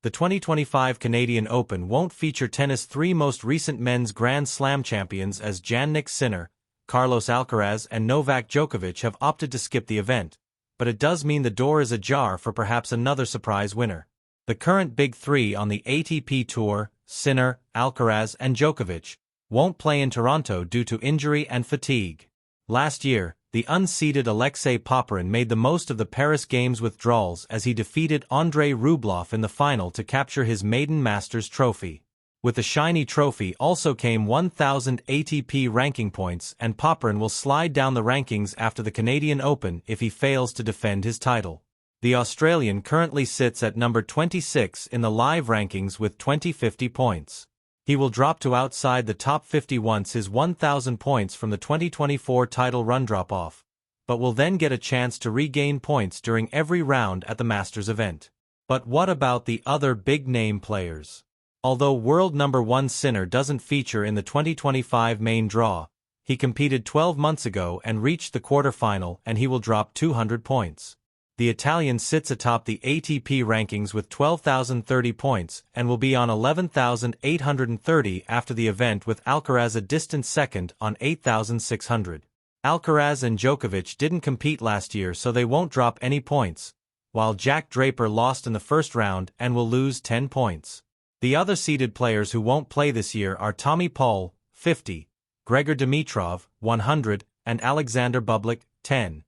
The 2025 Canadian Open won't feature tennis' three most recent men's Grand Slam champions, as Jannik Sinner, Carlos Alcaraz and Novak Djokovic have opted to skip the event, but it does mean the door is ajar for perhaps another surprise winner. The current big three on the ATP Tour, Sinner, Alcaraz and Djokovic, won't play in Toronto due to injury and fatigue. Last year, the unseeded Alexei Popyrin made the most of the Paris Games withdrawals as he defeated Andrei Rublev in the final to capture his maiden Masters trophy. With the shiny trophy also came 1,000 ATP ranking points, and Popyrin will slide down the rankings after the Canadian Open if he fails to defend his title. The Australian currently sits at number 26 in the live rankings with 2050 points. He will drop to outside the top 50 once his 1,000 points from the 2024 title run drop off, but will then get a chance to regain points during every round at the Masters event. But what about the other big-name players? Although world number 1 Sinner doesn't feature in the 2025 main draw, he competed 12 months ago and reached the quarterfinal, and he will drop 200 points. The Italian sits atop the ATP rankings with 12,030 points and will be on 11,830 after the event, with Alcaraz a distant second on 8,600. Alcaraz and Djokovic didn't compete last year, so they won't drop any points, while Jack Draper lost in the first round and will lose 10 points. The other seeded players who won't play this year are Tommy Paul, 50, Gregor Dimitrov, 100, and Alexander Bublik, 10.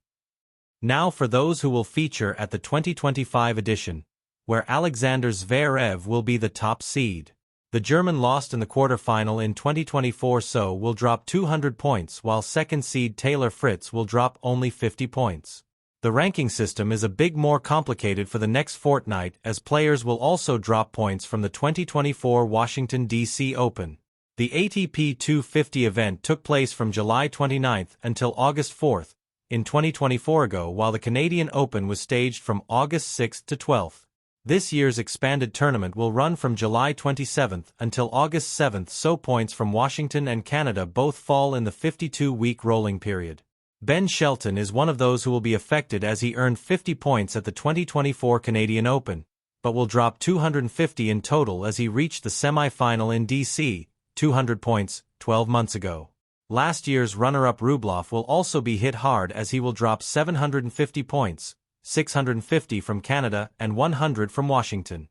Now for those who will feature at the 2025 edition, where Alexander Zverev will be the top seed. The German lost in the quarterfinal in 2024, so will drop 200 points, while second seed Taylor Fritz will drop only 50 points. The ranking system is a bit more complicated for the next fortnight, as players will also drop points from the 2024 Washington, D.C. Open. The ATP 250 event took place from July 29 until August 4 in 2024 ago, while the Canadian Open was staged from August 6 to 12. This year's expanded tournament will run from July 27 until August 7, so points from Washington and Canada both fall in the 52-week rolling period. Ben Shelton is one of those who will be affected, as he earned 50 points at the 2024 Canadian Open, but will drop 250 in total as he reached the semi-final in D.C., 200 points, 12 months ago. Last year's runner-up Rublev will also be hit hard, as he will drop 750 points, 650 from Canada and 100 from Washington.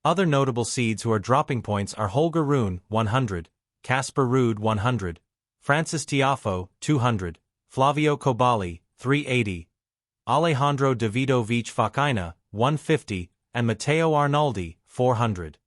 Other notable seeds who are dropping points are Holger Rune, 100, Casper Ruud, 100, Francis Tiafoe, 200, Flavio Kobali, 380, Alejandro Davidovich Fokina, 150, and Matteo Arnaldi, 400.